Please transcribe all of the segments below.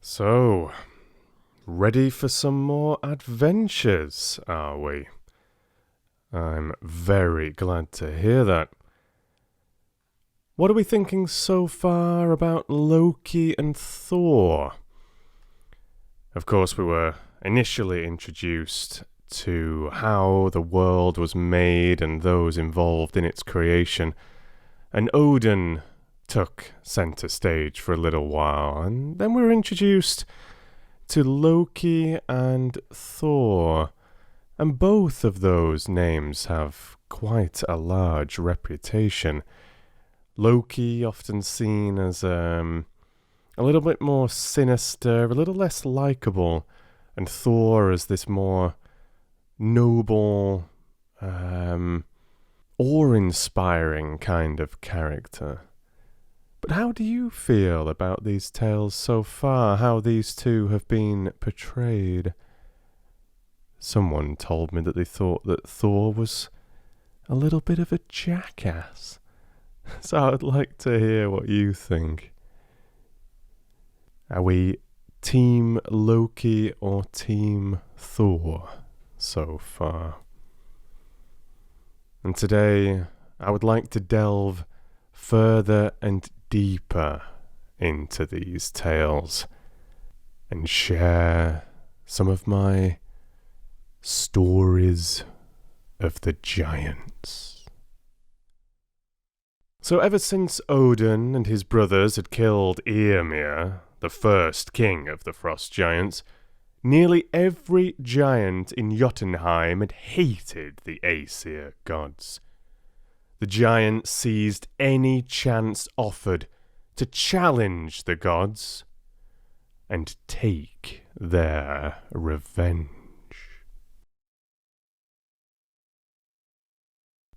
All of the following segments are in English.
So, ready for some more adventures, are we? I'm very glad to hear that. What are we thinking so far about Loki and Thor? Of course, we were initially introduced to how the world was made and those involved in its creation, and Odin took centre stage for a little while, and then we were introduced to Loki and Thor, and both of those names have quite a large reputation. Loki often seen as a little bit more sinister, a little less likeable, and Thor as this more noble, awe-inspiring kind of character. But how do you feel about these tales so far, how these two have been portrayed? Someone told me that they thought that Thor was a little bit of a jackass. So I'd like to hear what you think. Are we Team Loki or Team Thor so far? And today I would like to delve further and deeper into these tales and share some of my stories of the giants. So ever since Odin and his brothers had killed Ymir, the first king of the frost giants, nearly every giant in Jotunheim had hated the Aesir gods. The giants seized any chance offered to challenge the gods and take their revenge.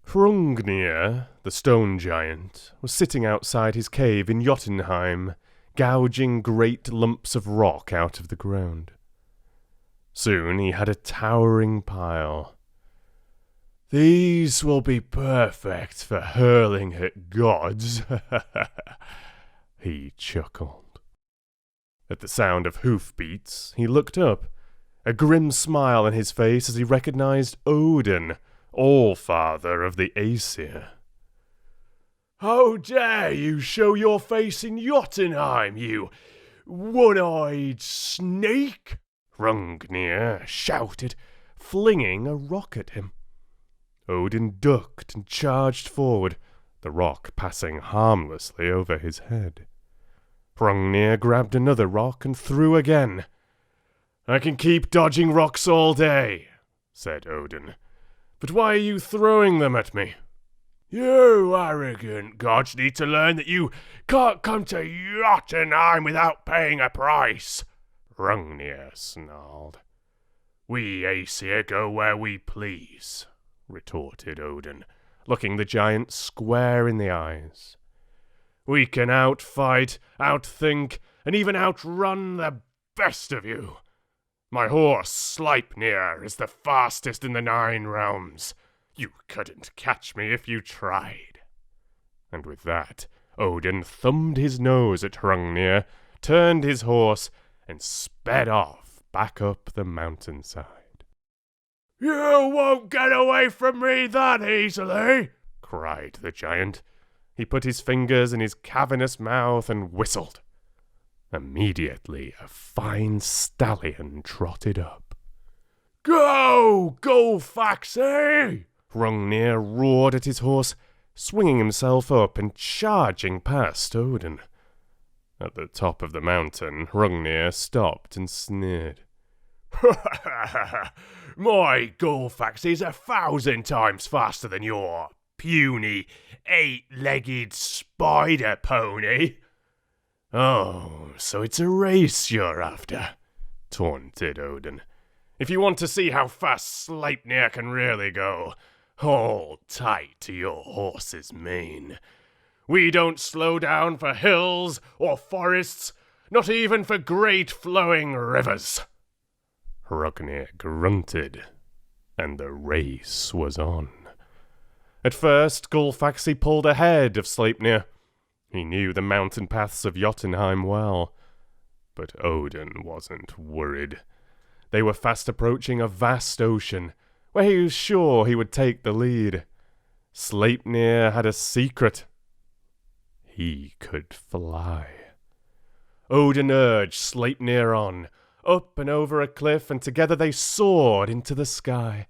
Hrungnir, the stone giant, was sitting outside his cave in Jotunheim, gouging great lumps of rock out of the ground. Soon he had a towering pile. "These will be perfect for hurling at gods," he chuckled. At the sound of hoofbeats, he looked up, a grim smile on his face as he recognized Odin, All-Father of the Aesir. "How dare you show your face in Jotunheim, you one-eyed snake?" Hrungnir shouted, flinging a rock at him. Odin ducked and charged forward, the rock passing harmlessly over his head. Hrungnir grabbed another rock and threw again. "I can keep dodging rocks all day," said Odin. "But why are you throwing them at me?" "You arrogant gods need to learn that you can't come to Jotunheim without paying a price," Hrungnir snarled. "We Aesir go where we please," retorted Odin, looking the giant square in the eyes. "We can outfight, outthink, and even outrun the best of you. My horse, Sleipnir, is the fastest in the 9 realms. You couldn't catch me if you tried." And with that, Odin thumbed his nose at Hrungnir, turned his horse, and sped off back up the mountainside. "You won't get away from me that easily!" cried the giant. He put his fingers in his cavernous mouth and whistled. Immediately, a fine stallion trotted up. "Go, Gulfaxi!" Hrungnir roared at his horse, swinging himself up and charging past Odin. At the top of the mountain, Hrungnir stopped and sneered. "My Gulfaxi's 1,000 times faster than your puny, 8-legged spider pony." "Oh, so it's a race you're after," taunted Odin. "If you want to see how fast Sleipnir can really go, hold tight to your horse's mane. We don't slow down for hills or forests, not even for great flowing rivers." Hrungnir grunted, and the race was on. At first, Gulfaxi pulled ahead of Sleipnir. He knew the mountain paths of Jotunheim well. But Odin wasn't worried. They were fast approaching a vast ocean, where he was sure he would take the lead. Sleipnir had a secret. He could fly. Odin urged Sleipnir on, up and over a cliff, and together they soared into the sky.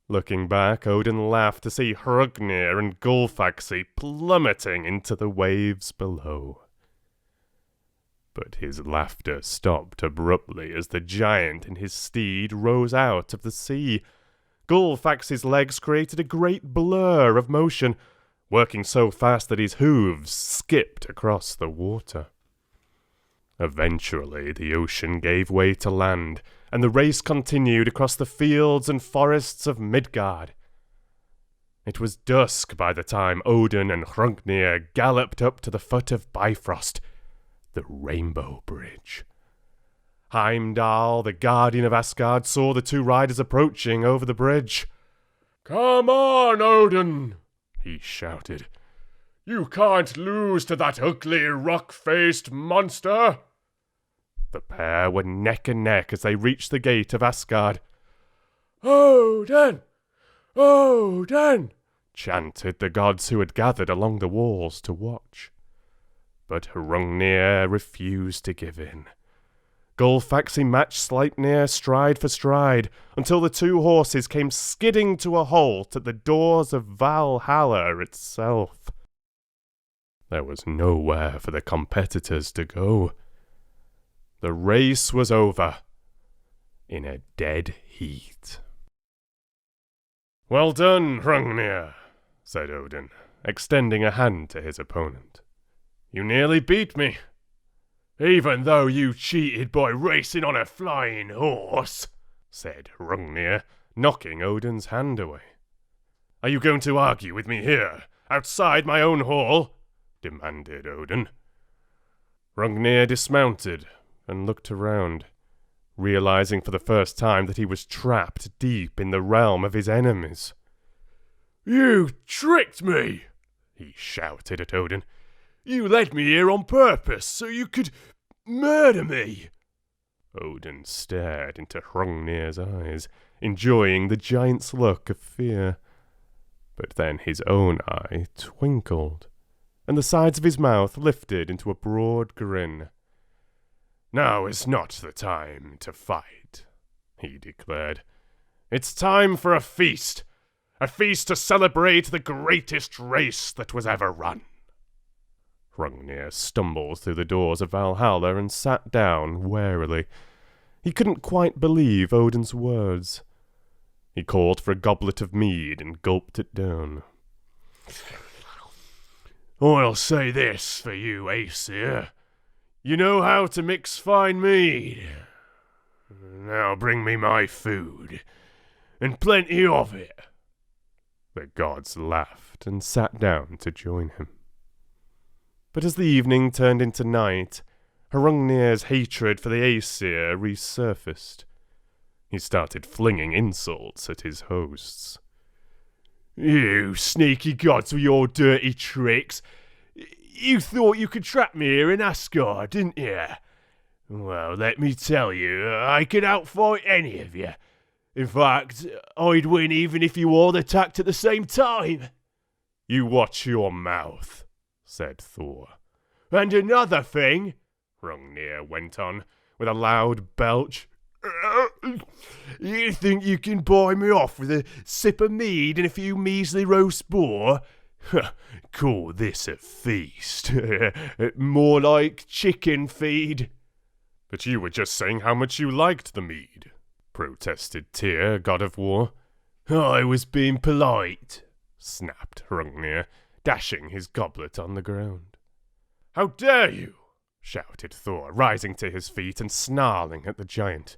Looking back, Odin laughed to see Hrungnir and Gullfaxi plummeting into the waves below. But his laughter stopped abruptly as the giant and his steed rose out of the sea. Gullfaxi's legs created a great blur of motion, working so fast that his hooves skipped across the water. Eventually, the ocean gave way to land, and the race continued across the fields and forests of Midgard. It was dusk by the time Odin and Hrungnir galloped up to the foot of Bifrost, the Rainbow Bridge. Heimdall, the guardian of Asgard, saw the two riders approaching over the bridge. "Come on, Odin!" he shouted. "You can't lose to that ugly, rock-faced monster!" The pair were neck and neck as they reached the gate of Asgard. "Odin! Odin!" chanted the gods who had gathered along the walls to watch. But Hrungnir refused to give in. Gullfaxi matched Sleipnir stride for stride, until the two horses came skidding to a halt at the doors of Valhalla itself. There was nowhere for the competitors to go. The race was over, in a dead heat. "Well done, Hrungnir," said Odin, extending a hand to his opponent. "You nearly beat me." "Even though you cheated by racing on a flying horse," said Hrungnir, knocking Odin's hand away. "Are you going to argue with me here, outside my own hall?" demanded Odin. Hrungnir dismounted and looked around, realizing for the first time that he was trapped deep in the realm of his enemies. "You tricked me!" he shouted at Odin. "You led me here on purpose so you could murder me!" Odin stared into Hrungnir's eyes, enjoying the giant's look of fear. But then his own eye twinkled, and the sides of his mouth lifted into a broad grin. "Now is not the time to fight," he declared. "It's time for a feast to celebrate the greatest race that was ever run." Hrungnir stumbled through the doors of Valhalla and sat down warily. He couldn't quite believe Odin's words. He called for a goblet of mead and gulped it down. "I'll say this for you, Aesir. You know how to mix fine mead. Now bring me my food, and plenty of it." The gods laughed and sat down to join him. But as the evening turned into night, Hrungnir's hatred for the Aesir resurfaced. He started flinging insults at his hosts. "You sneaky gods with your dirty tricks! You thought you could trap me here in Asgard, didn't you? Well, let me tell you, I could outfight any of you. In fact, I'd win even if you all attacked at the same time." "You watch your mouth," said Thor. "And another thing," Hrungnir went on, with a loud belch. "You think you can buy me off with a sip of mead and a few measly roast boar? Call this a feast. More like chicken feed." "But you were just saying how much you liked the mead," protested Tyr, god of war. "I was being polite," snapped Hrungnir, dashing his goblet on the ground. "How dare you!" shouted Thor, rising to his feet and snarling at the giant.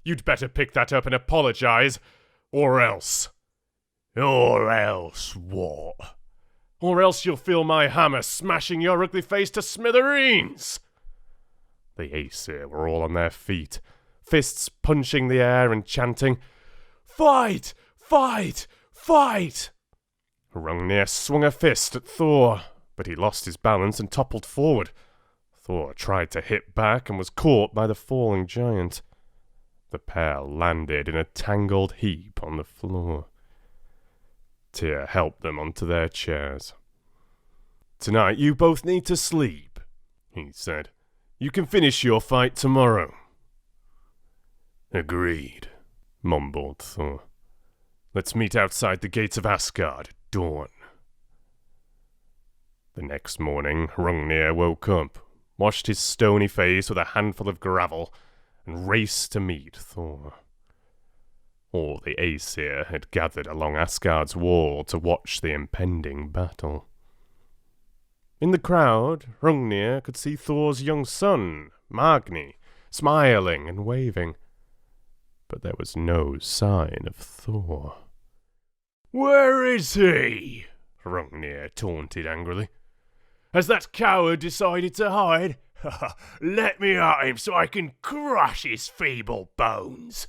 "You'd better pick that up and apologize, or else." "Or else what?" "Or else you'll feel my hammer smashing your ugly face to smithereens!" The Aesir were all on their feet, fists punching the air and chanting, "Fight! Fight! Fight!" Hrungnir swung a fist at Thor, but he lost his balance and toppled forward. Thor tried to hit back and was caught by the falling giant. The pair landed in a tangled heap on the floor. Tyr helped them onto their chairs. "Tonight you both need to sleep," he said. "You can finish your fight tomorrow." "Agreed," mumbled Thor. "Let's meet outside the gates of Asgard at dawn." The next morning, Hrungnir woke up, washed his stony face with a handful of gravel, and raced to meet Thor. All the Aesir had gathered along Asgard's wall to watch the impending battle. In the crowd, Hrungnir could see Thor's young son, Magni, smiling and waving. But there was no sign of Thor. "Where is he?" Hrungnir taunted angrily. "Has that coward decided to hide? Let me at him so I can crush his feeble bones."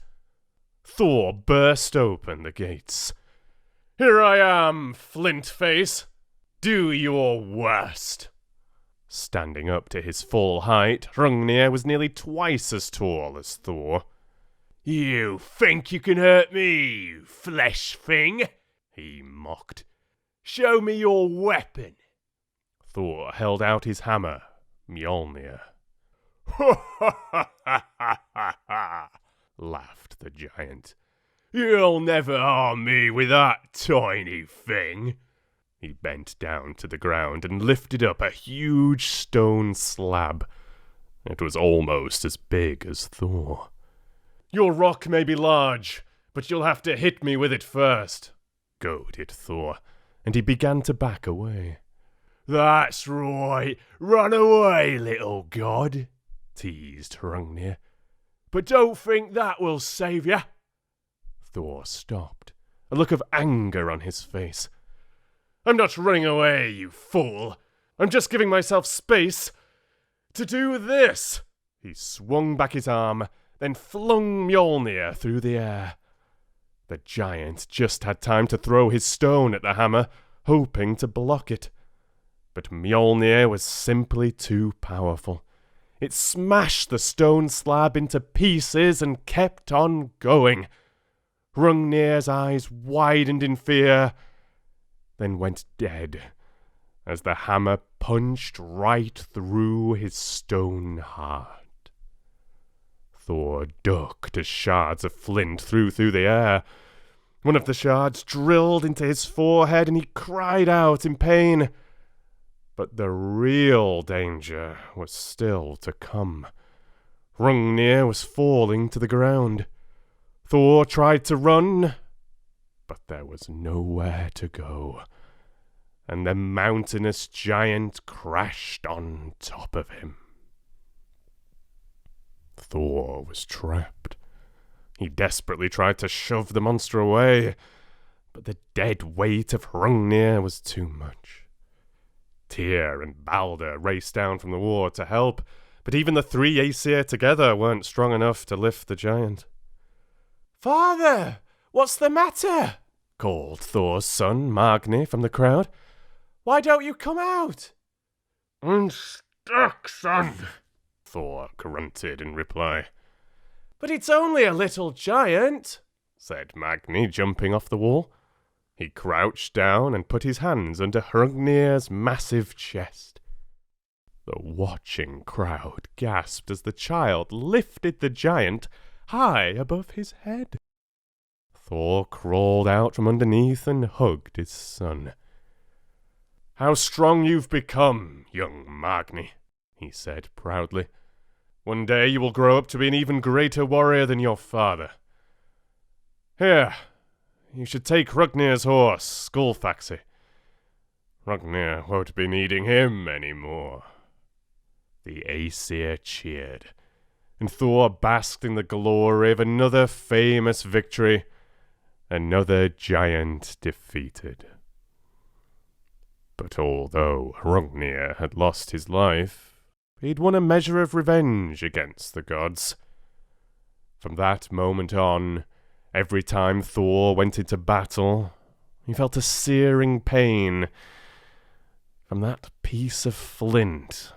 Thor burst open the gates. "Here I am, Flintface. Do your worst." Standing up to his full height, Hrungnir was nearly twice as tall as Thor. "You think you can hurt me, you flesh thing?" he mocked. "Show me your weapon." Thor held out his hammer, Mjolnir. "Ha ha ha ha ha ha!" laughed the giant. "You'll never harm me with that tiny thing." He bent down to the ground and lifted up a huge stone slab. It was almost as big as Thor. "Your rock may be large, but you'll have to hit me with it first," goaded Thor, and he began to back away. "That's right, run away, little god," teased Hrungnir. "But don't think that will save you." Thor stopped, a look of anger on his face. "I'm not running away, you fool. I'm just giving myself space to do this." He swung back his arm, then flung Mjolnir through the air. The giant just had time to throw his stone at the hammer, hoping to block it. But Mjolnir was simply too powerful. It smashed the stone slab into pieces and kept on going. Hrungnir's eyes widened in fear, then went dead as the hammer punched right through his stone heart. Thor ducked as shards of flint flew through the air. One of the shards drilled into his forehead and he cried out in pain. But the real danger was still to come. Hrungnir was falling to the ground. Thor tried to run, but there was nowhere to go, and the mountainous giant crashed on top of him. Thor was trapped. He desperately tried to shove the monster away, but the dead weight of Hrungnir was too much. Tyr and Balder raced down from the war to help, but even the three Aesir together weren't strong enough to lift the giant. "Father, what's the matter?" called Thor's son, Magni, from the crowd. "Why don't you come out?" "I'm stuck, son," Thor grunted in reply. "But it's only a little giant," said Magni, jumping off the wall. He crouched down and put his hands under Hrungnir's massive chest. The watching crowd gasped as the child lifted the giant high above his head. Thor crawled out from underneath and hugged his son. "How strong you've become, young Magni," he said proudly. "One day you will grow up to be an even greater warrior than your father. Here, you should take Hrungnir's horse, Skullfaxi. Hrungnir won't be needing him anymore." The Aesir cheered, and Thor basked in the glory of another famous victory, another giant defeated. But although Hrungnir had lost his life, he'd won a measure of revenge against the gods. From that moment on, every time Thor went into battle, he felt a searing pain from that piece of flint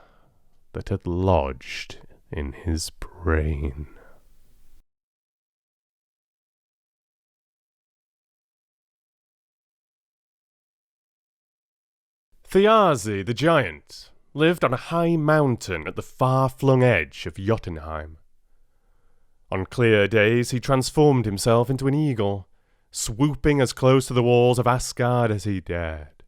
that had lodged in his brain. Thiazi the giant lived on a high mountain at the far-flung edge of Jotunheim. On clear days he transformed himself into an eagle, swooping as close to the walls of Asgard as he dared.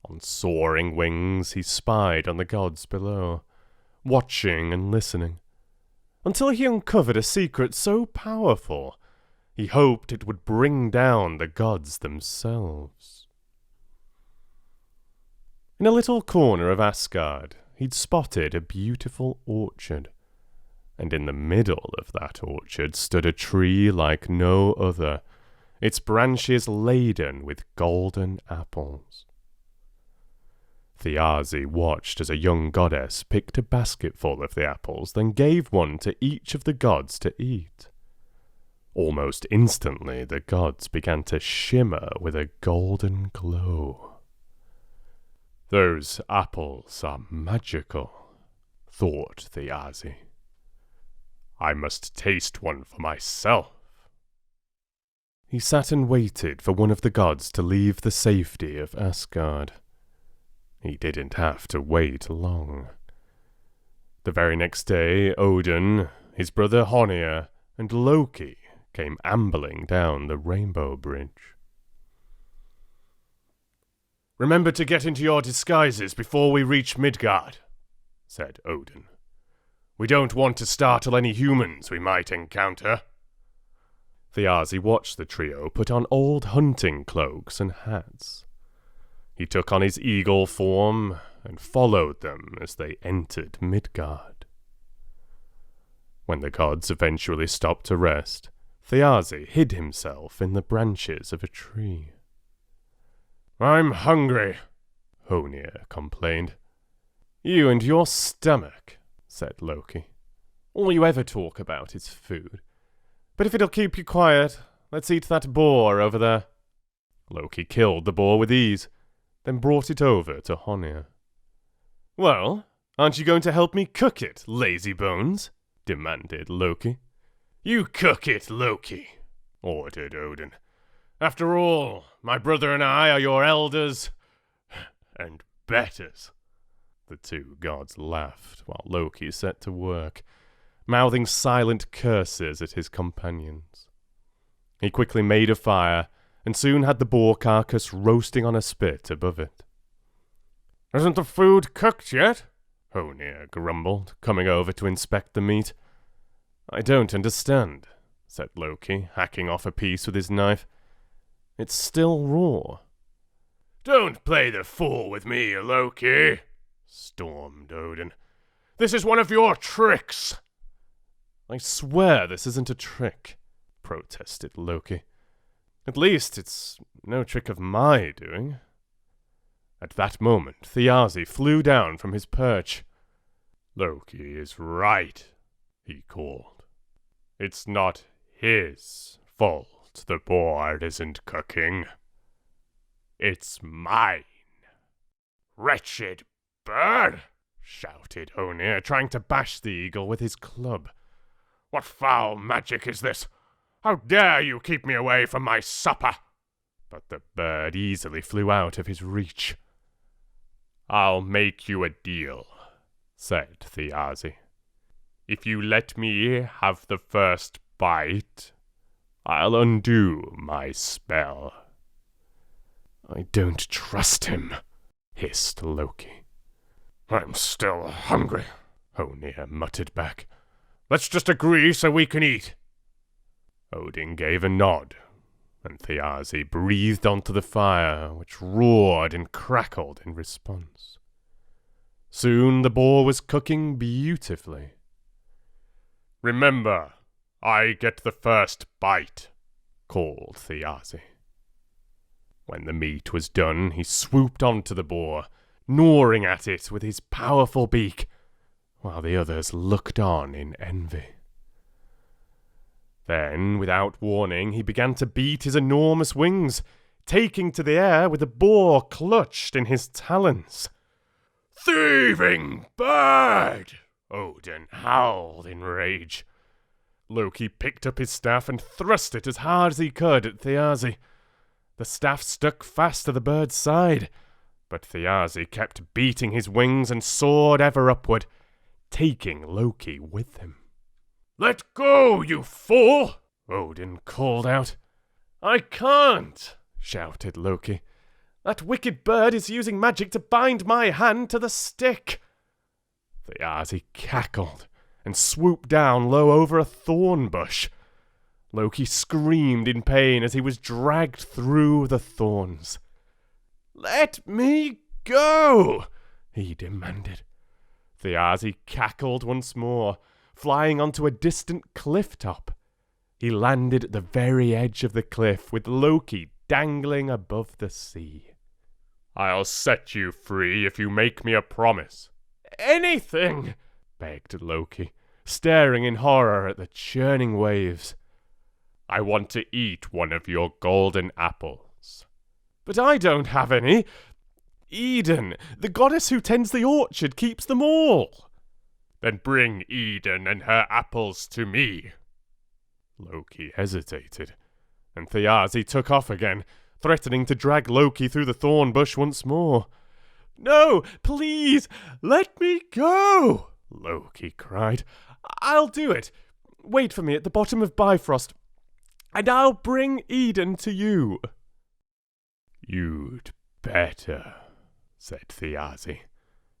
On soaring wings he spied on the gods below, watching and listening, until he uncovered a secret so powerful he hoped it would bring down the gods themselves. In a little corner of Asgard, he'd spotted a beautiful orchard, and in the middle of that orchard stood a tree like no other, its branches laden with golden apples. Thiazi watched as a young goddess picked a basketful of the apples, then gave one to each of the gods to eat. Almost instantly, the gods began to shimmer with a golden glow. "Those apples are magical," thought Thiazi. "I must taste one for myself." He sat and waited for one of the gods to leave the safety of Asgard. He didn't have to wait long. The very next day, Odin, his brother Hrungnir, and Loki came ambling down the rainbow bridge. "Remember to get into your disguises before we reach Midgard," said Odin. "We don't want to startle any humans we might encounter." Thiazi watched the trio put on old hunting cloaks and hats. He took on his eagle form and followed them as they entered Midgard. When the gods eventually stopped to rest, Thiazi hid himself in the branches of a tree. "I'm hungry," Hrungnir complained. "You and your stomach," said Loki. "All you ever talk about is food. But if it'll keep you quiet, let's eat that boar over there." Loki killed the boar with ease, then brought it over to Hrungnir. "Well, aren't you going to help me cook it, lazy bones?" demanded Loki. "You cook it, Loki," ordered Odin. "After all, my brother and I are your elders and betters." The two gods laughed while Loki set to work, mouthing silent curses at his companions. He quickly made a fire and soon had the boar carcass roasting on a spit above it. "Isn't the food cooked yet?" Hrungnir grumbled, coming over to inspect the meat. "I don't understand," said Loki, hacking off a piece with his knife. "It's still raw." "Don't play the fool with me, Loki," stormed Odin. "This is one of your tricks." "I swear this isn't a trick," protested Loki. "At least it's no trick of my doing." At that moment, Thiazi flew down from his perch. "Loki is right," he called. "It's not his fault the boar isn't cooking. It's mine." "Wretched bird!" shouted Hrungnir, trying to bash the eagle with his club. "What foul magic is this? How dare you keep me away from my supper?" But the bird easily flew out of his reach. "I'll make you a deal," said Thiazi. "If you let me have the first bite, I'll undo my spell." "I don't trust him," hissed Loki. "I'm still hungry," Hrungnir muttered back. "Let's just agree so we can eat." Odin gave a nod, and Thiazi breathed onto the fire, which roared and crackled in response. Soon the boar was cooking beautifully. "Remember, I get the first bite," called Thiazi. When the meat was done, he swooped onto the boar, gnawing at it with his powerful beak, while the others looked on in envy. Then, without warning, he began to beat his enormous wings, taking to the air with the boar clutched in his talons. "Thieving bird!" Odin howled in rage. Loki picked up his staff and thrust it as hard as he could at Thiazi. The staff stuck fast to the bird's side, but Thiazi kept beating his wings and soared ever upward, taking Loki with him. "Let go, you fool!" Odin called out. "I can't!" shouted Loki. "That wicked bird is using magic to bind my hand to the stick." Thiazi cackled and swooped down low over a thorn bush. Loki screamed in pain as he was dragged through the thorns. "Let me go!" he demanded. Thiazi cackled once more, flying onto a distant cliff top. He landed at the very edge of the cliff with Loki dangling above the sea. "I'll set you free if you make me a promise." "Anything!" begged Loki, staring in horror at the churning waves. "I want to eat one of your golden apples." "But I don't have any. Eden, the goddess who tends the orchard, keeps them all." "Then bring Eden and her apples to me." Loki hesitated, and Thiazi took off again, threatening to drag Loki through the thorn bush once more. "No, please, let me go!" Loki cried. "I'll do it. Wait for me at the bottom of Bifrost, and I'll bring Eden to you." "You'd better," said Thiazi.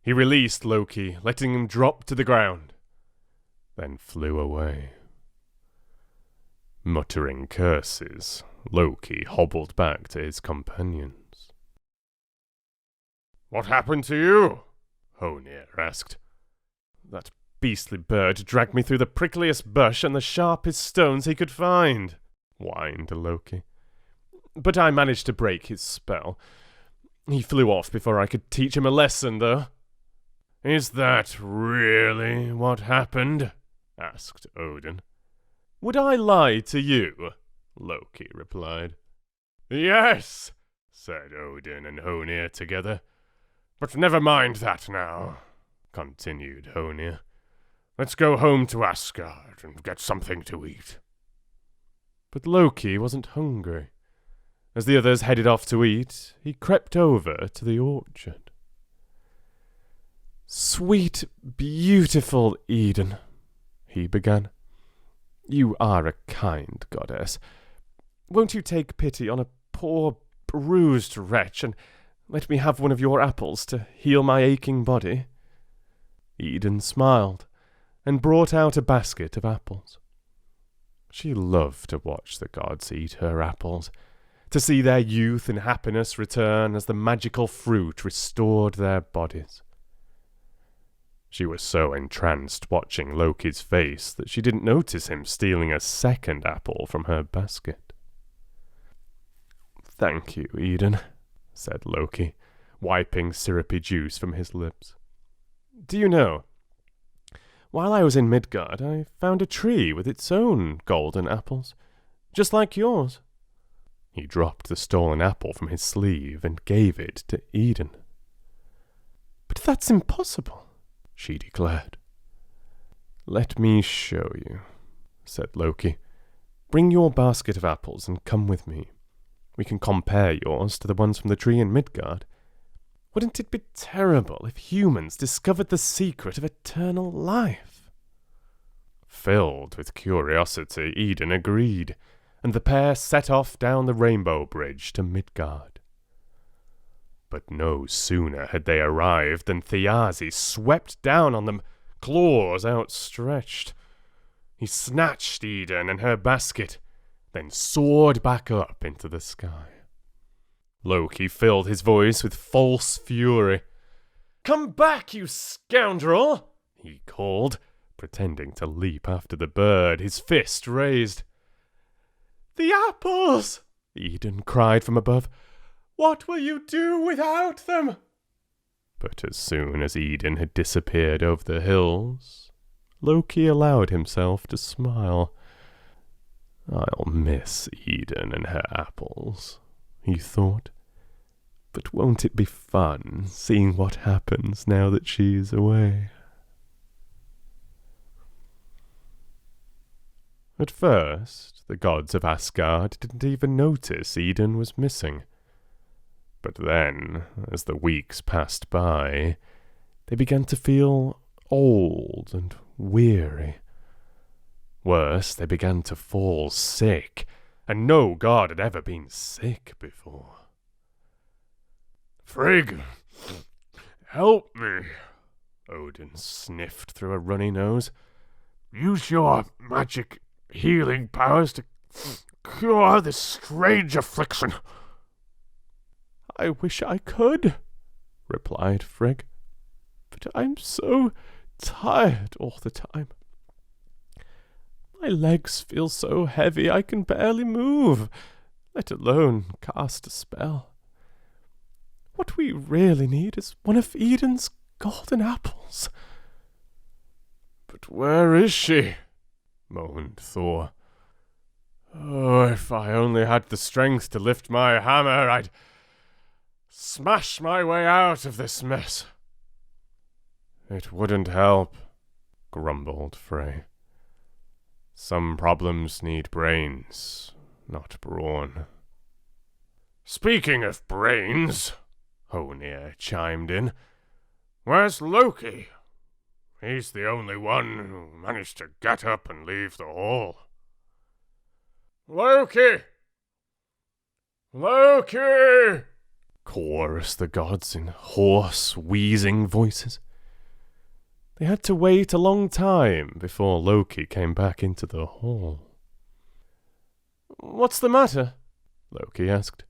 He released Loki, letting him drop to the ground, then flew away. Muttering curses, Loki hobbled back to his companions. "What happened to you?" Hrungnir asked. "That beastly bird dragged me through the prickliest bush and the sharpest stones he could find," whined Loki. "But I managed to break his spell. He flew off before I could teach him a lesson, though." "Is that really what happened?" asked Odin. "Would I lie to you?" Loki replied. "Yes," said Odin and Hrungnir together. "But never mind that now," continued Hrungnir. "Let's go home to Asgard and get something to eat." But Loki wasn't hungry. As the others headed off to eat, he crept over to the orchard. "Sweet, beautiful Eden," he began. "You are a kind goddess. Won't you take pity on a poor, bruised wretch and let me have one of your apples to heal my aching body?" Eden smiled and brought out a basket of apples. She loved to watch the gods eat her apples, to see their youth and happiness return as the magical fruit restored their bodies. She was so entranced watching Loki's face that she didn't notice him stealing a second apple from her basket. "Thank you, Eden," said Loki, wiping syrupy juice from his lips. "Do you know, while I was in Midgard, I found a tree with its own golden apples, just like yours." He dropped the stolen apple from his sleeve and gave it to Eden. "But that's impossible," she declared. "Let me show you," said Loki. "Bring your basket of apples and come with me. We can compare yours to the ones from the tree in Midgard. Wouldn't it be terrible if humans discovered the secret of eternal life?" Filled with curiosity, Eden agreed, and the pair set off down the rainbow bridge to Midgard. But no sooner had they arrived than Thiazi swept down on them, claws outstretched. He snatched Eden and her basket, then soared back up into the sky. Loki filled his voice with false fury. "Come back, you scoundrel!" he called, pretending to leap after the bird, his fist raised. "The apples!" Eden cried from above. "What will you do without them?" But as soon as Eden had disappeared over the hills, Loki allowed himself to smile. "I'll miss Eden and her apples," he thought. But won't it be fun seeing what happens now that she's away? At first, the gods of Asgard didn't even notice Idun was missing. But then, as the weeks passed by, they began to feel old and weary. Worse, they began to fall sick, and no god had ever been sick before. "Frigg, help me," Odin sniffed through a runny nose. "Use your magic healing powers to cure this strange affliction." "I wish I could," replied Frigg, "but I'm so tired all the time. My legs feel so heavy I can barely move, let alone cast a spell. What we really need is one of Eden's golden apples." "But where is she?" moaned Thor. "Oh, if I only had the strength to lift my hammer, I'd smash my way out of this mess." "It wouldn't help," grumbled Frey. "Some problems need brains, not brawn." "Speaking of brains," Hrungnir chimed in, "where's Loki? He's the only one who managed to get up and leave the hall." "Loki! Loki!" chorused the gods in hoarse, wheezing voices. They had to wait a long time before Loki came back into the hall. "What's the matter?" Loki asked.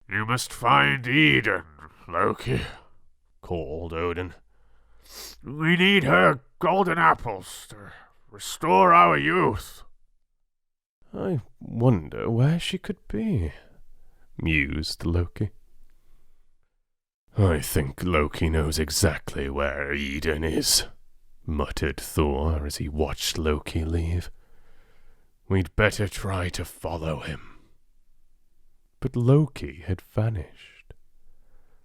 "You must find Eden, Loki," called Odin. "We need her golden apples to restore our youth." "I wonder where she could be," mused Loki. "I think Loki knows exactly where Eden is," muttered Thor as he watched Loki leave. "We'd better try to follow him." But Loki had vanished.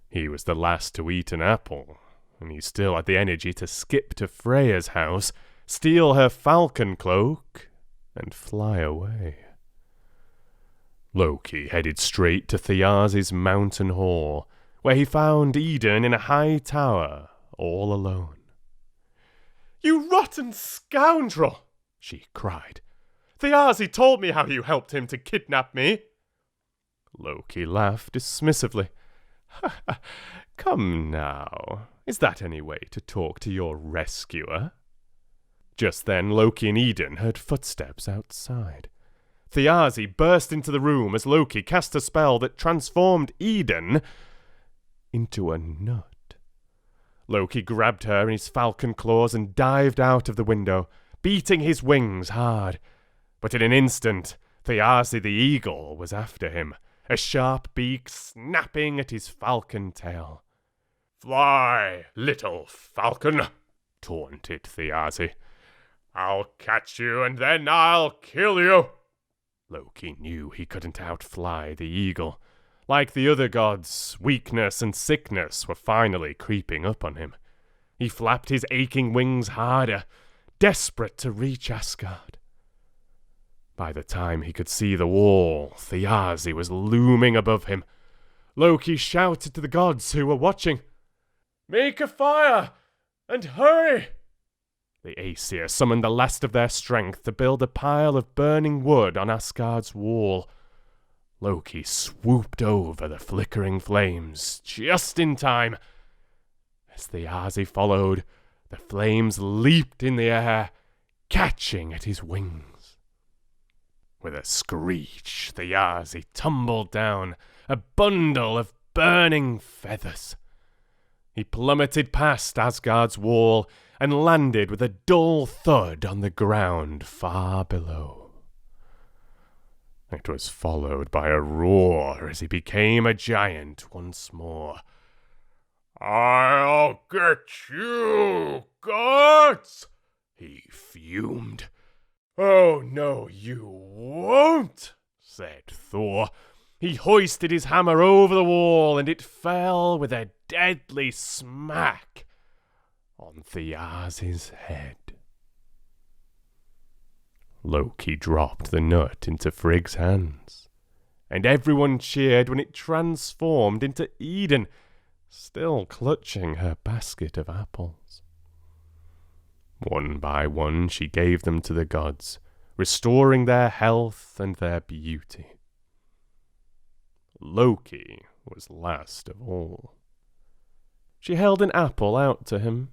He was the last to eat an apple, and he still had the energy to skip to Freya's house, steal her falcon cloak, and fly away. Loki headed straight to Thiazi's mountain hall, where he found Eden in a high tower, all alone. "You rotten scoundrel!" she cried. "Thiazi told me how you helped him to kidnap me." Loki laughed dismissively. "Come now, is that any way to talk to your rescuer?" Just then Loki and Eden heard footsteps outside. Thiazi burst into the room as Loki cast a spell that transformed Eden into a nut. Loki grabbed her in his falcon claws and dived out of the window, beating his wings hard. But in an instant, Thiazi the eagle was after him, a sharp beak snapping at his falcon tail. "Fly, little falcon," taunted Thiazi. "I'll catch you and then I'll kill you." Loki knew he couldn't outfly the eagle. Like the other gods, weakness and sickness were finally creeping up on him. He flapped his aching wings harder, desperate to reach Asgard. By the time he could see the wall, Thiazi was looming above him. Loki shouted to the gods who were watching, "Make a fire, and hurry!" The Aesir summoned the last of their strength to build a pile of burning wood on Asgard's wall. Loki swooped over the flickering flames just in time. As Thiazi followed, the flames leaped in the air, catching at his wings. With a screech, Thiazi tumbled down, a bundle of burning feathers. He plummeted past Asgard's wall and landed with a dull thud on the ground far below. It was followed by a roar as he became a giant once more. "I'll get you, gods!" he fumed. "Oh, no, you won't," said Thor. He hoisted his hammer over the wall, and it fell with a deadly smack on Thiazi's head. Loki dropped the nut into Frigg's hands, and everyone cheered when it transformed into Eden, still clutching her basket of apples. One by one she gave them to the gods, restoring their health and their beauty. Loki was last of all. She held an apple out to him,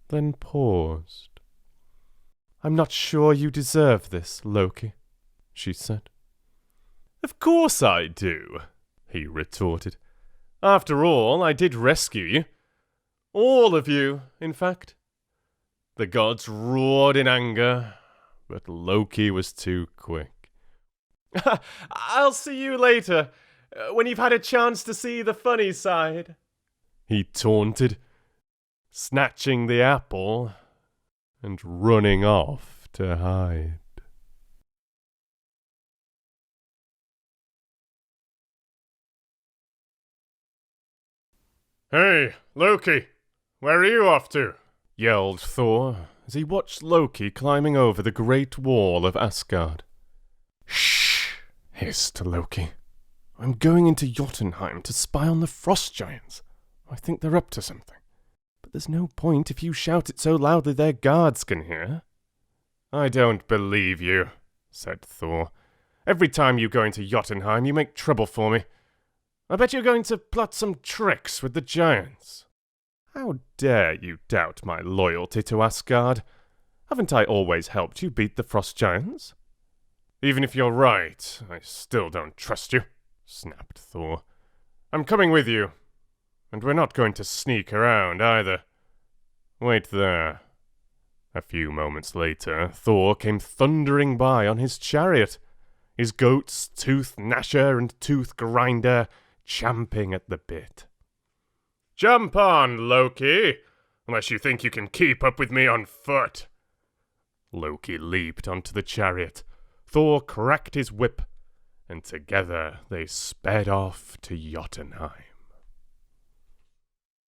then paused. "I'm not sure you deserve this, Loki," she said. "Of course I do," he retorted. "After all, I did rescue you. All of you, in fact." The gods roared in anger, but Loki was too quick. "I'll see you later, when you've had a chance to see the funny side," he taunted, snatching the apple and running off to hide. "Hey, Loki, where are you off to?" yelled Thor as he watched Loki climbing over the great wall of Asgard. "Shh!" hissed Loki. "I'm going into Jotunheim to spy on the frost giants. I think they're up to something. But there's no point if you shout it so loudly their guards can hear." "I don't believe you," said Thor. "Every time you go into Jotunheim, you make trouble for me. I bet you're going to plot some tricks with the giants. How dare you doubt my loyalty to Asgard? Haven't I always helped you beat the frost giants?" "Even if you're right, I still don't trust you," snapped Thor. "I'm coming with you, and we're not going to sneak around either. Wait there." A few moments later, Thor came thundering by on his chariot, his goats, Tooth Gnasher and Tooth Grinder, champing at the bit. "Jump on, Loki, unless you think you can keep up with me on foot." Loki leaped onto the chariot. Thor cracked his whip, and together they sped off to Jotunheim.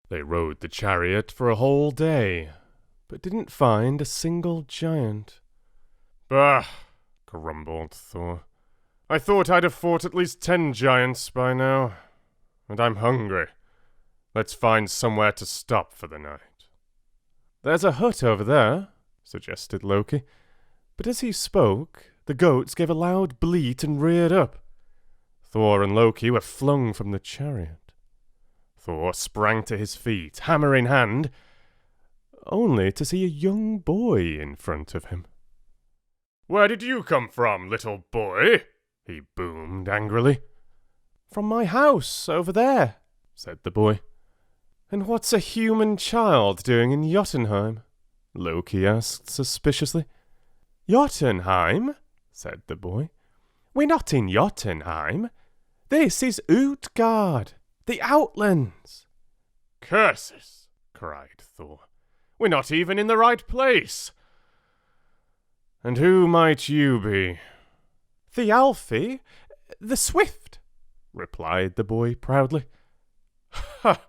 They rode the chariot for a whole day, but didn't find a single giant. "Bah!" grumbled Thor. "I thought I'd have fought at least 10 giants by now, and I'm hungry. Let's find somewhere to stop for the night." "There's a hut over there," suggested Loki. But as he spoke, the goats gave a loud bleat and reared up. Thor and Loki were flung from the chariot. Thor sprang to his feet, hammer in hand, only to see a young boy in front of him. "Where did you come from, little boy?" he boomed angrily. "From my house, over there," said the boy. "And what's a human child doing in Jotunheim?" Loki asked suspiciously. "Jotunheim?" said the boy. "We're not in Jotunheim. This is Utgard, the Outlands." "Curses!" cried Thor. "We're not even in the right place. And who might you be?" "Thialfi, the Swift," replied the boy proudly. "Ha!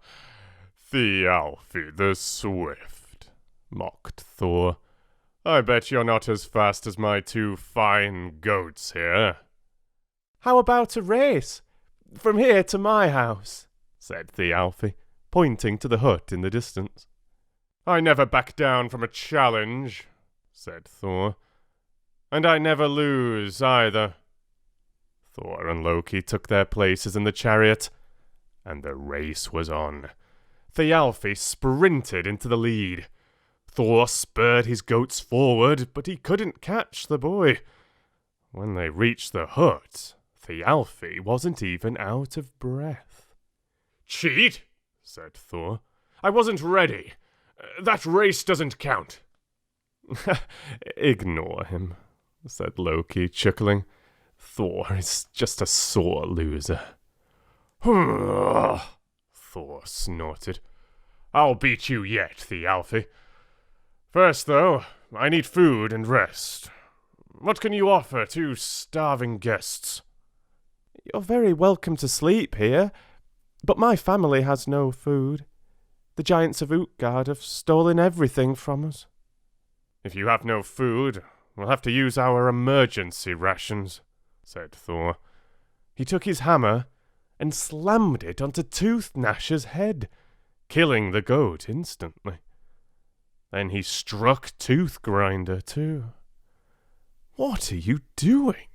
Thialfi the Swift," mocked Thor. "I bet you're not as fast as my 2 fine goats here." "How about a race? From here to my house," said Thialfi, pointing to the hut in the distance. "I never back down from a challenge," said Thor. "And I never lose, either." Thor and Loki took their places in the chariot, and the race was on. Thialfi sprinted into the lead. Thor spurred his goats forward, but he couldn't catch the boy. When they reached the hut, Thialfi wasn't even out of breath. "Cheat!" said Thor. "I wasn't ready. That race doesn't count." "Ignore him," said Loki, chuckling. "Thor is just a sore loser." Thor snorted. "I'll beat you yet, Thialfi. First, though, I need food and rest. What can you offer 2 starving guests?" You're very welcome to sleep here, but my family has no food. The giants of Utgard have stolen everything from us. If you have no food, we'll have to use our emergency rations, said Thor. He took his hammer and slammed it onto Tooth Gnasher's head, killing the goat instantly. Then he struck Tooth Grinder too. What are you doing?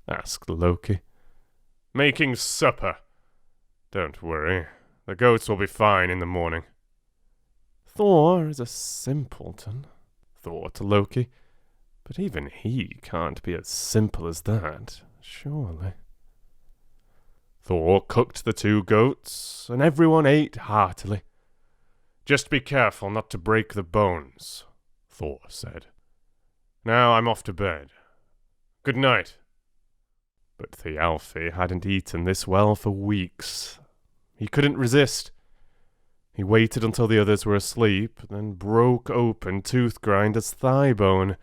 Asked Loki. Making supper. Don't worry, the goats will be fine in the morning. Thor is a simpleton, thought Loki. But even he can't be as simple as that, surely. Thor cooked the 2 goats, and everyone ate heartily. Just be careful not to break the bones, Thor said. Now I'm off to bed. Good night. But Thialfi hadn't eaten this well for weeks. He couldn't resist. He waited until the others were asleep, then broke open Tooth Grinder's thigh bone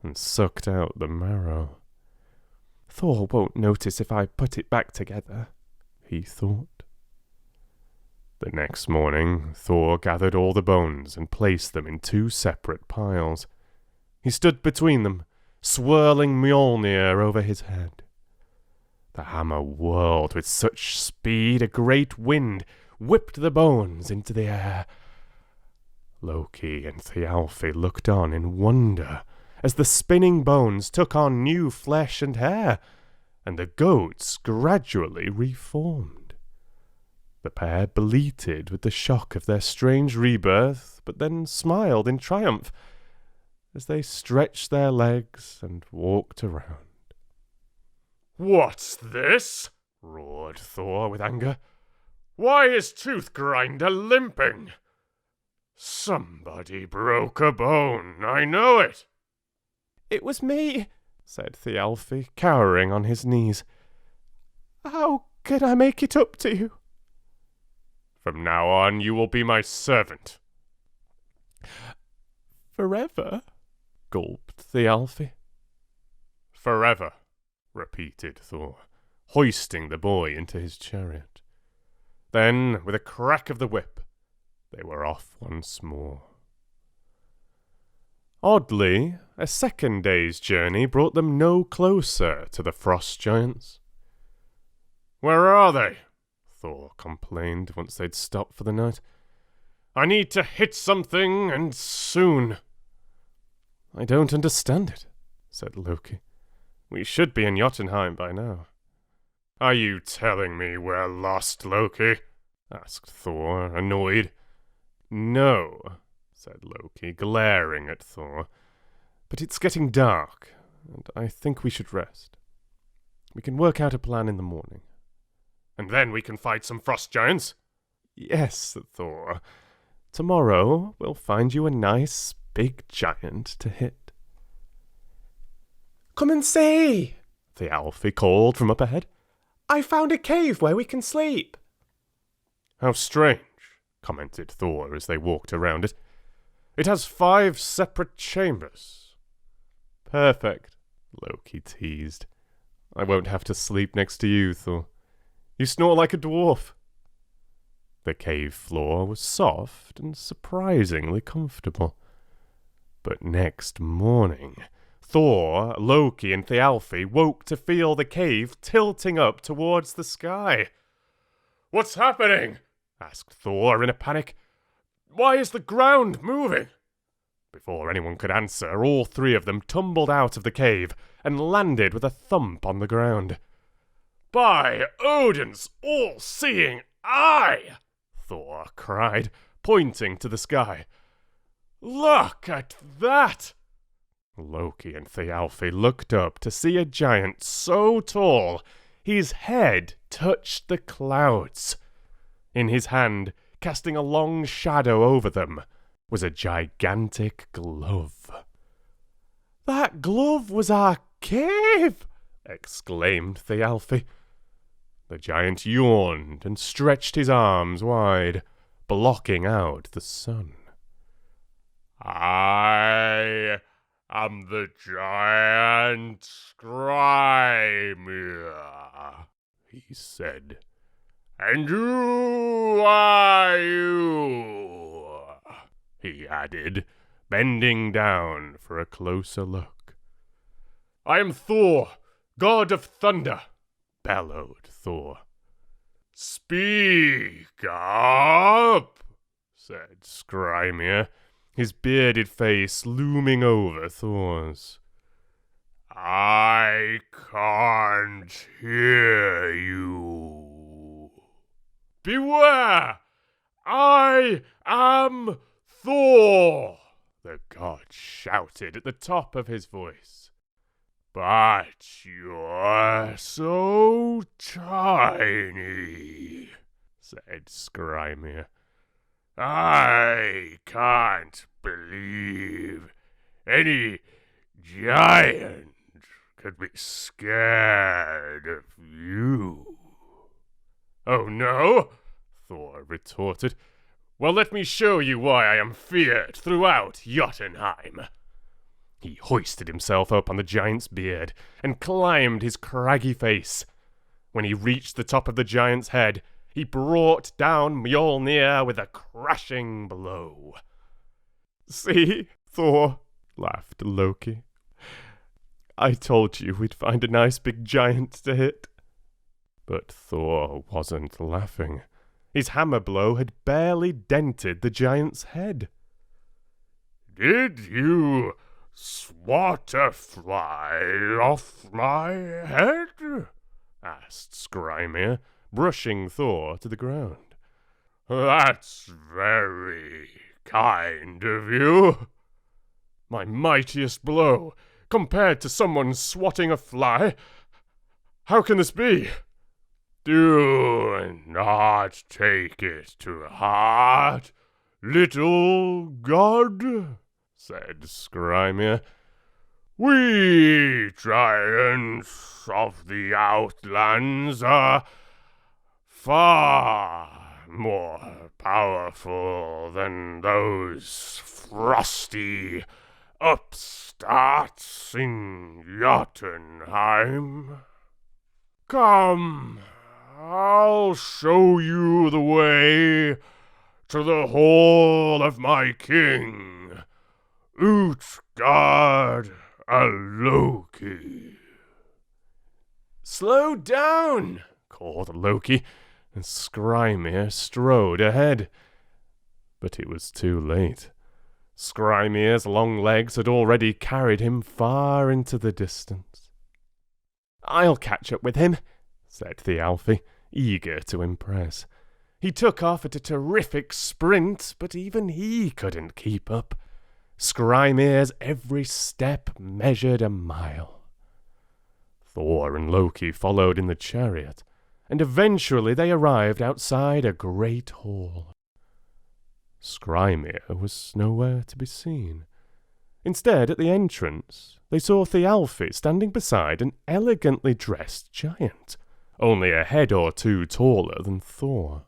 and sucked out the marrow. Thor won't notice if I put it back together, he thought. The next morning, Thor gathered all the bones and placed them in 2 separate piles. He stood between them, swirling Mjolnir over his head. The hammer whirled with such speed a great wind whipped the bones into the air. Loki and Thialfi looked on in wonder as the spinning bones took on new flesh and hair, and the goats gradually reformed. The pair bleated with the shock of their strange rebirth, but then smiled in triumph as they stretched their legs and walked around. "What's this?" roared Thor with anger. "Why is Tooth Grinder limping? Somebody broke a bone, I know it." "It was me," said Thialfi, cowering on his knees. "How can I make it up to you?" "From now on you will be my servant." "Forever?" gulped Thialfi. "Forever," repeated Thor, hoisting the boy into his chariot. Then, with a crack of the whip, they were off once more. Oddly, a second day's journey brought them no closer to the frost giants. "Where are they?" Thor complained once they'd stopped for the night. "I need to hit something, and soon." "I don't understand it," said Loki. "We should be in Jotunheim by now." "Are you telling me we're lost, Loki?" asked Thor, annoyed. "No," said Loki, glaring at Thor. "But it's getting dark, and I think we should rest. We can work out a plan in the morning." "And then we can fight some frost giants?" "Yes, Thor. Tomorrow we'll find you a nice big giant to hit." "Come and see!" Thialfi called from up ahead. "I found a cave where we can sleep." "How strange," commented Thor as they walked around it. "It has 5 separate chambers." "Perfect," Loki teased. "I won't have to sleep next to you, Thor. You snore like a dwarf." The cave floor was soft and surprisingly comfortable. But next morning, Thor, Loki, and Thialfi woke to feel the cave tilting up towards the sky. "What's happening?" asked Thor in a panic. "Why is the ground moving?" Before anyone could answer, all 3 of them tumbled out of the cave and landed with a thump on the ground. "By Odin's all-seeing eye!" Thor cried, pointing to the sky. "Look at that!" Loki and Thialfi looked up to see a giant so tall his head touched the clouds. In his hand, casting a long shadow over them, was a gigantic glove. "That glove was our cave!" exclaimed Thialfi. The giant yawned and stretched his arms wide, blocking out the sun. "I am the giant Ymir," he said. "And who are you?" he added, bending down for a closer look. "I am Thor, god of thunder," bellowed Thor. "Speak up," said Skrymir, his bearded face looming over Thor's. "I can't hear you." "Beware! I am Thor!" the god shouted at the top of his voice. "But you're so tiny," said Skrymir. "I can't believe any giant could be scared of you." "Oh no?" Thor retorted. "Well, let me show you why I am feared throughout Jotunheim." He hoisted himself up on the giant's beard and climbed his craggy face. When he reached the top of the giant's head, he brought down Mjolnir with a crashing blow. "See, Thor," laughed Loki. "I told you we'd find a nice big giant to hit." But Thor wasn't laughing. His hammer blow had barely dented the giant's head. "Did you swat a fly off my head?" asked Skrymir, brushing Thor to the ground. "That's very kind of you." "My mightiest blow, compared to someone swatting a fly? How can this be?" "Do not take it to heart, little god," said Skrymir. "We giants of the Outlands are far more powerful than those frosty upstarts in Jotunheim. Come, I'll show you the way to the hall of my king, Utgard Loki." "Slow down!" called Loki, and Skrymir strode ahead. But it was too late. Skrymir's long legs had already carried him far into the distance. "I'll catch up with him," said Thialfi, eager to impress. He took off at a terrific sprint, but even he couldn't keep up. Skrymir's every step measured a mile. Thor and Loki followed in the chariot, and eventually they arrived outside a great hall. Skrymir was nowhere to be seen. Instead, at the entrance, they saw Thialfi standing beside an elegantly dressed giant, only a head or two taller than Thor.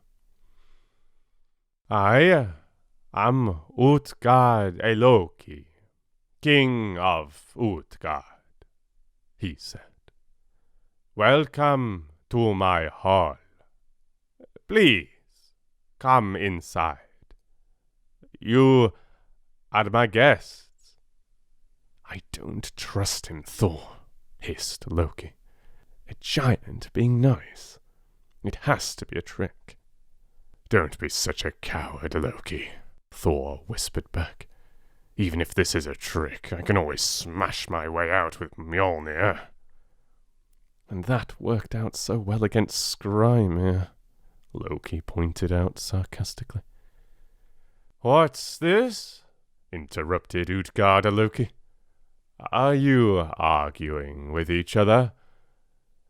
"I am Utgard Loki, king of Utgard," he said. "Welcome to my hall. Please, come inside. You are my guests." "I don't trust him, Thor," hissed Loki. "A giant being nice. It has to be a trick." "Don't be such a coward, Loki," Thor whispered back. "Even if this is a trick, I can always smash my way out with Mjolnir." "And that worked out so well against Skrymir," Loki pointed out sarcastically. "What's this?" interrupted Utgard Loki. "Are you arguing with each other?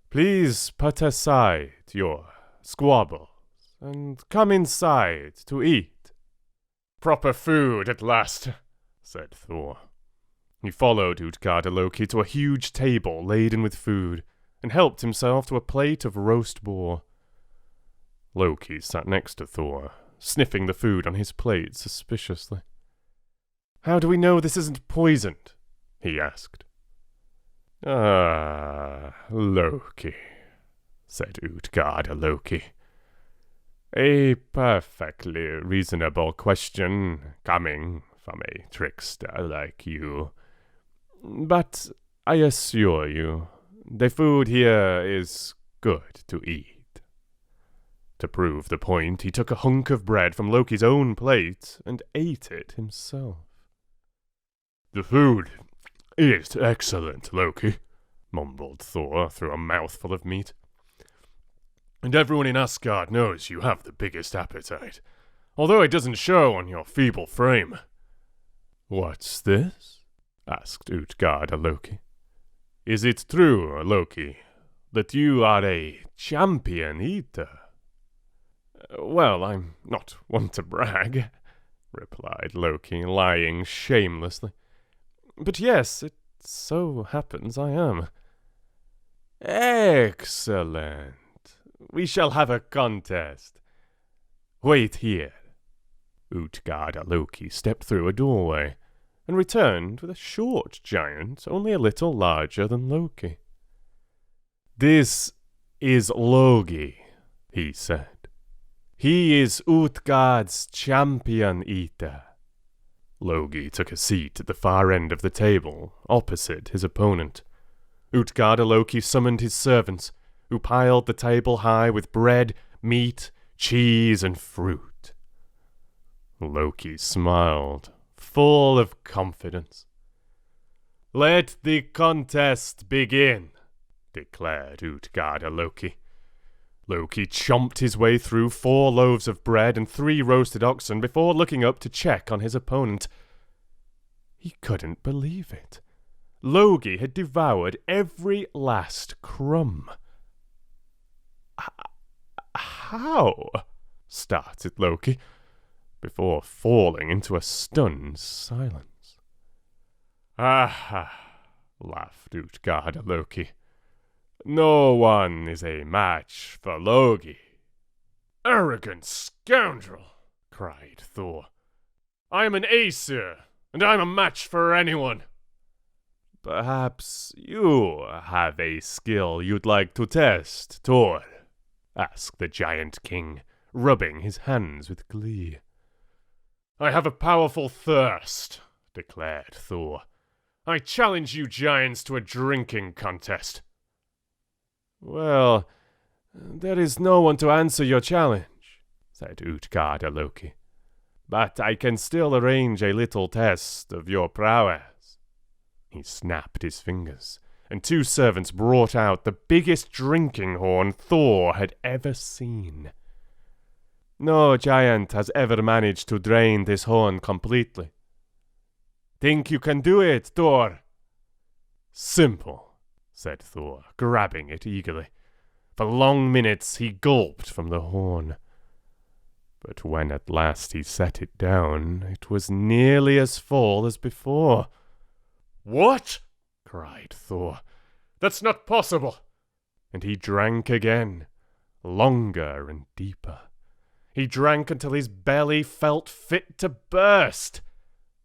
Please put aside your squabbles and come inside to eat." "Proper food at last," said Thor. He followed Utgard Loki to a huge table laden with food and helped himself to a plate of roast boar. Loki sat next to Thor, sniffing the food on his plate suspiciously. "How do we know this isn't poisoned?" he asked. "Ah, Loki," said Utgarda Loki. A perfectly reasonable question coming from a trickster like you. But I assure you, the food here is good to eat. To prove the point, he took a hunk of bread from Loki's own plate and ate it himself. The food is excellent, Loki, mumbled Thor through a mouthful of meat. And everyone in Asgard knows you have the biggest appetite, although it doesn't show on your feeble frame. What's this? Asked Utgarda Loki. Is it true, Loki, that you are a champion eater? Well, I'm not one to brag, replied Loki, lying shamelessly. But yes, it so happens I am. Excellent. We shall have a contest. Wait here. Utgarda Loki stepped through a doorway and returned with a short giant only a little larger than Loki. This is Loki, he said. He is Utgard's champion eater. Loki took a seat at the far end of the table, opposite his opponent. Utgarda Loki summoned his servants, who piled the table high with bread, meat, cheese, and fruit. Loki smiled, full of confidence. Let the contest begin, declared Utgarda Loki. Loki chomped his way through 4 loaves of bread and 3 roasted oxen before looking up to check on his opponent. He couldn't believe it. Loki had devoured every last crumb. How? Started Loki, before falling into a stunned silence. Ah, laughed Utgarda Loki. No one is a match for Loki. Arrogant scoundrel, cried Thor. I am an Aesir, and I'm a match for anyone. Perhaps you have a skill you'd like to test, Thor, asked the giant king, rubbing his hands with glee. I have a powerful thirst, declared Thor. I challenge you giants to a drinking contest. Well, there is no one to answer your challenge, said Utgarda Loki. But I can still arrange a little test of your prowess. He snapped his fingers, and 2 servants brought out the biggest drinking horn Thor had ever seen. No giant has ever managed to drain this horn completely. Think you can do it, Thor? Simple, said Thor, grabbing it eagerly. For long minutes he gulped from the horn. But when at last he set it down, it was nearly as full as before. What? Cried Thor. That's not possible. And he drank again, longer and deeper. He drank until his belly felt fit to burst.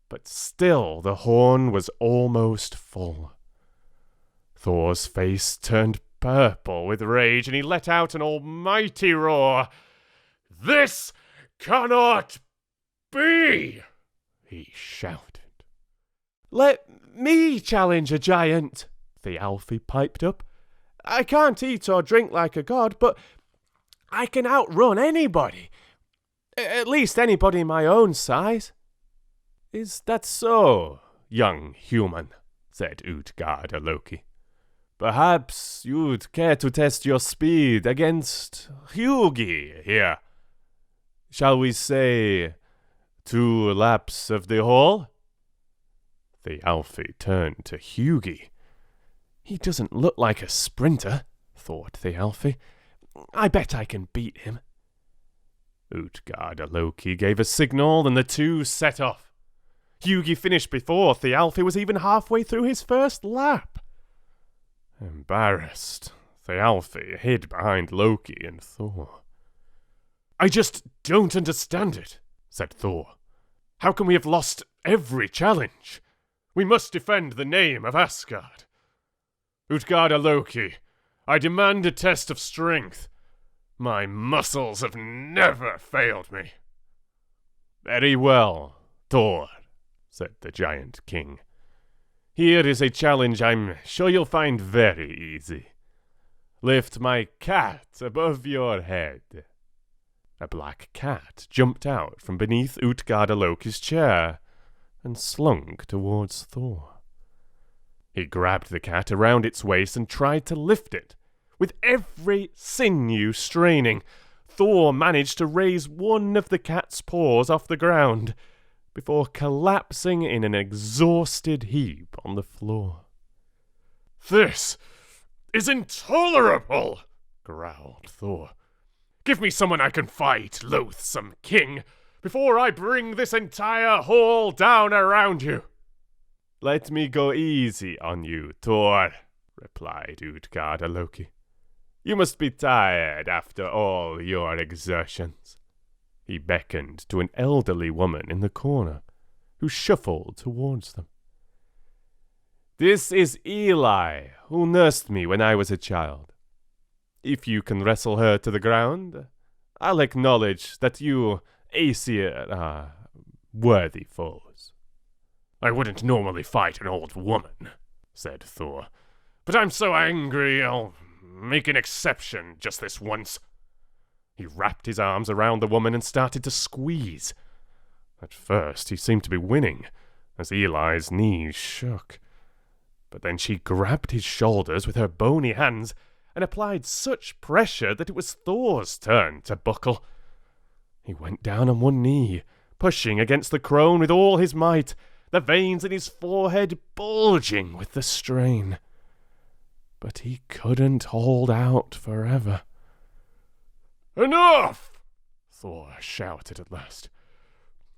But still the horn was almost full. Thor's face turned purple with rage, and he let out an almighty roar. This cannot be, he shouted. Let me challenge a giant, Thialfi piped up. I can't eat or drink like a god, but I can outrun anybody. At least anybody my own size. Is that so, young human? Said Utgarda Loki. Perhaps you'd care to test your speed against Hugi here. Shall we say 2 laps of the hall? Thialfi turned to Hugi. He doesn't look like a sprinter, thought Thialfi. I bet I can beat him. Utgarda Loki gave a signal and the 2 set off. Hugi finished before Thialfi was even halfway through his first lap. Embarrassed, Thialfi hid behind Loki and Thor. I just don't understand it, said Thor. How can we have lost every challenge? We must defend the name of Asgard. Utgarda Loki, I demand a test of strength. My muscles have never failed me." "Very well, Thor," said the giant king. "Here is a challenge I'm sure you'll find very easy. Lift my cat above your head." A black cat jumped out from beneath Utgarda-Loki's chair and slunk towards Thor. He grabbed the cat around its waist and tried to lift it. With every sinew straining, Thor managed to raise one of the cat's paws off the ground before collapsing in an exhausted heap on the floor. "This is intolerable," growled Thor. "Give me someone I can fight, loathsome king, before I bring this entire hall down around you." "Let me go easy on you, Thor," replied Utgarda-Loki. "You must be tired after all your exertions." He beckoned to an elderly woman in the corner, who shuffled towards them. "This is Eli, who nursed me when I was a child. If you can wrestle her to the ground, I'll acknowledge that you, Aesir, are worthy foes." "I wouldn't normally fight an old woman," said Thor, "but I'm so angry I'll make an exception just this once." He wrapped his arms around the woman and started to squeeze. At first he seemed to be winning, as Eli's knees shook. But then she grabbed his shoulders with her bony hands and applied such pressure that it was Thor's turn to buckle. He went down on one knee, pushing against the crone with all his might, the veins in his forehead bulging with the strain. But he couldn't hold out forever. "Enough!" Thor shouted at last.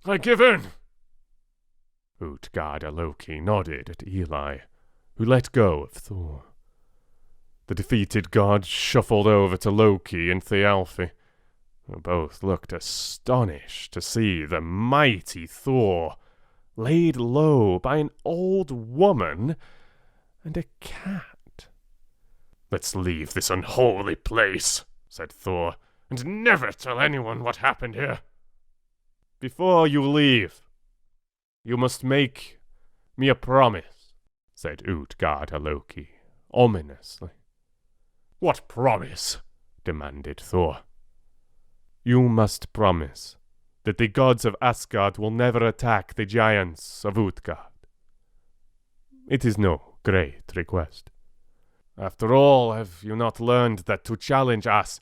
"I give in." Utgarda-Loki nodded at Eli, who let go of Thor. The defeated god shuffled over to Loki and Thialfi, who both looked astonished to see the mighty Thor laid low by an old woman and a cat. "Let's leave this unholy place," said Thor, "and never tell anyone what happened here." "Before you leave, you must make me a promise," said Utgarda-Loki ominously. "What promise?" demanded Thor. "You must promise that the gods of Asgard will never attack the giants of Utgard. It is no great request. After all, have you not learned that to challenge us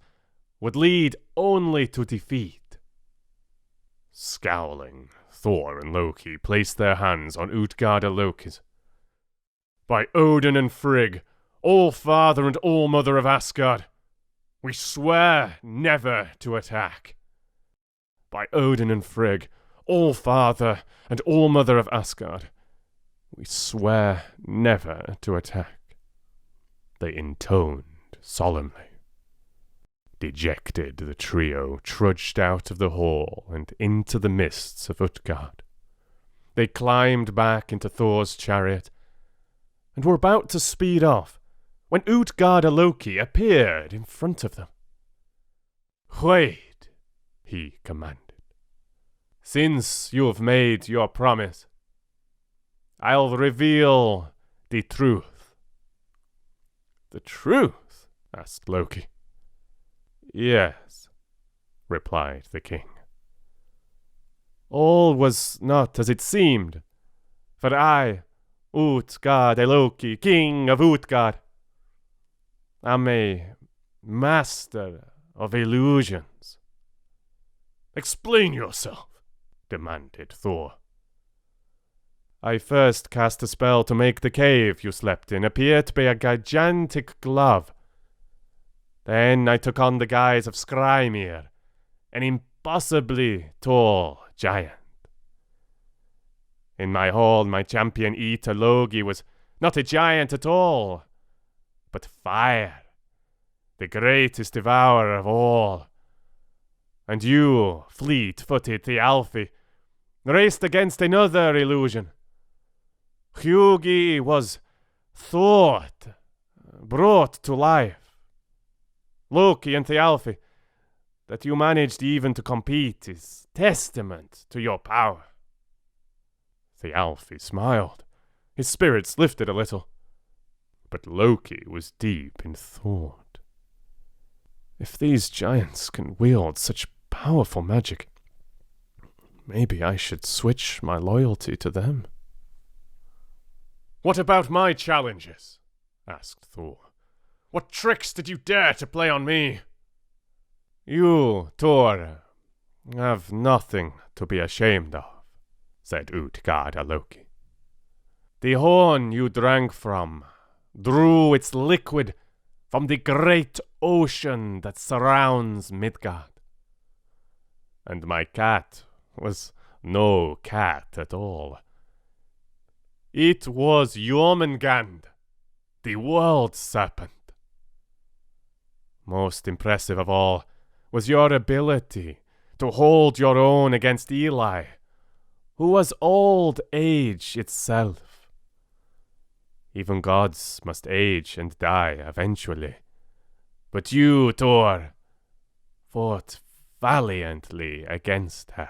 would lead only to defeat?" Scowling, Thor and Loki placed their hands on Utgarda-Loki's. "By Odin and Frigg, All-Father and All-Mother of Asgard, we swear never to attack." "By Odin and Frigg, All-Father and All-Mother of Asgard, we swear never to attack," they intoned solemnly. Dejected, the trio trudged out of the hall and into the mists of Utgard. They climbed back into Thor's chariot and were about to speed off when Utgarda-Loki appeared in front of them. "Wait," he commanded. "Since you've made your promise, I'll reveal the truth." "The truth?" asked Loki. "Yes," replied the king. "All was not as it seemed, for I, Utgarda-Loki, king of Utgard, am a master of illusions." "Explain yourself," demanded Thor. "I first cast a spell to make the cave you slept in appear to be a gigantic glove. Then I took on the guise of Hrungnir, an impossibly tall giant. In my hall, my champion eater Loki was not a giant at all, but fire, the greatest devourer of all. And you, fleet-footed Thialfi, raced against another illusion. Hugi was thought, brought to life. Loki and Thialfi. That you managed even to compete is testament to your power. Thialfi smiled. His spirits lifted a little. But Loki was deep in thought. If these giants can wield such powerful magic, maybe I should switch my loyalty to them. What about my challenges? Asked Thor. What tricks did you dare to play on me? You, Thor, have nothing to be ashamed of, said Utgarda Loki. The horn you drank from drew its liquid from the great ocean that surrounds Midgard. And my cat was no cat at all. It was Jormungand, the world serpent. Most impressive of all was your ability to hold your own against Eli, who was old age itself. Even gods must age and die eventually. But you, Thor, fought valiantly against her.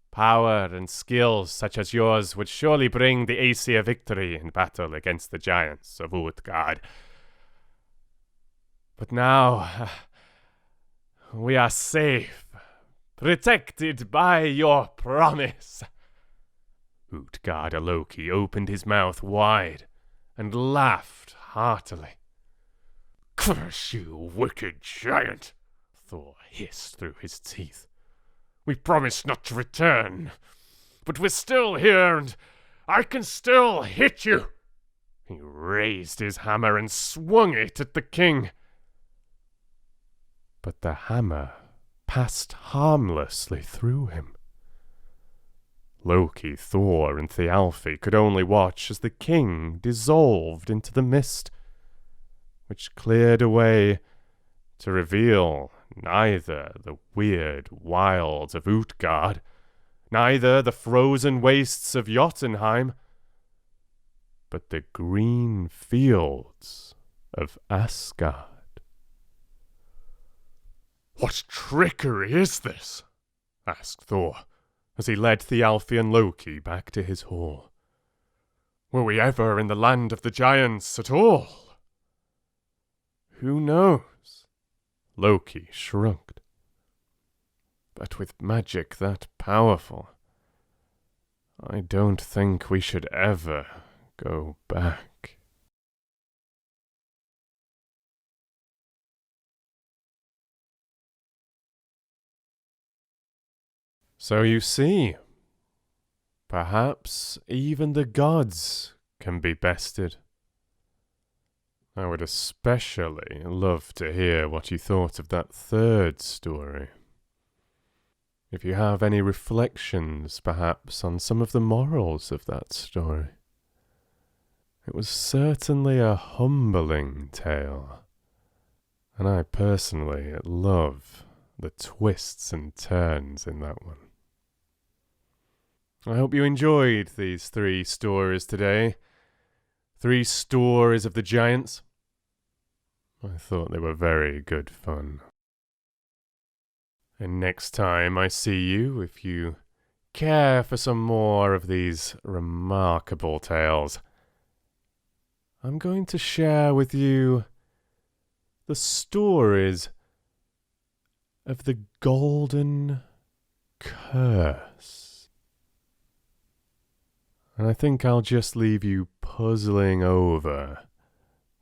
Power and skills such as yours would surely bring the Aesir victory in battle against the giants of Utgard. But now, we are safe, protected by your promise. Utgarda Loki opened his mouth wide and laughed heartily. Curse you, wicked giant, Thor hissed through his teeth. We promised not to return, but we're still here and I can still hit you. He raised his hammer and swung it at the king. But the hammer passed harmlessly through him. Loki, Thor, and Thialfi could only watch as the king dissolved into the mist, which cleared away to reveal neither the weird wilds of Utgard, neither the frozen wastes of Jotunheim, but the green fields of Asgard. What trickery is this? Asked Thor, as he led Thialfi and Loki back to his hall. Were we ever in the land of the giants at all? Who knows? Loki shrugged. But with magic that powerful, I don't think we should ever go back. So you see, perhaps even the gods can be bested. I would especially love to hear what you thought of that third story. If you have any reflections, perhaps, on some of the morals of that story. It was certainly a humbling tale, and I personally love the twists and turns in that one. I hope you enjoyed these 3 stories today. 3 stories of the giants. I thought they were very good fun. And next time I see you, if you care for some more of these remarkable tales, I'm going to share with you the stories of the Golden Curse. And I think I'll just leave you puzzling over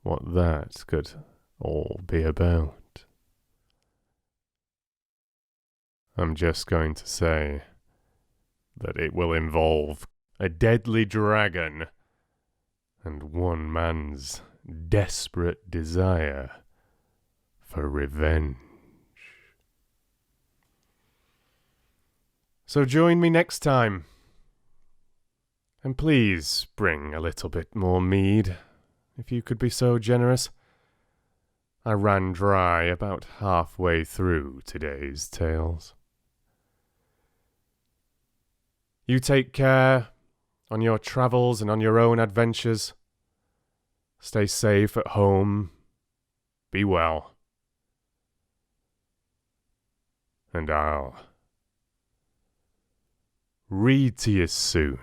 what that could all be about. I'm just going to say that it will involve a deadly dragon and one man's desperate desire for revenge. So join me next time. And please bring a little bit more mead, if you could be so generous. I ran dry about halfway through today's tales. You take care on your travels and on your own adventures. Stay safe at home. be well. And I'll read to you soon.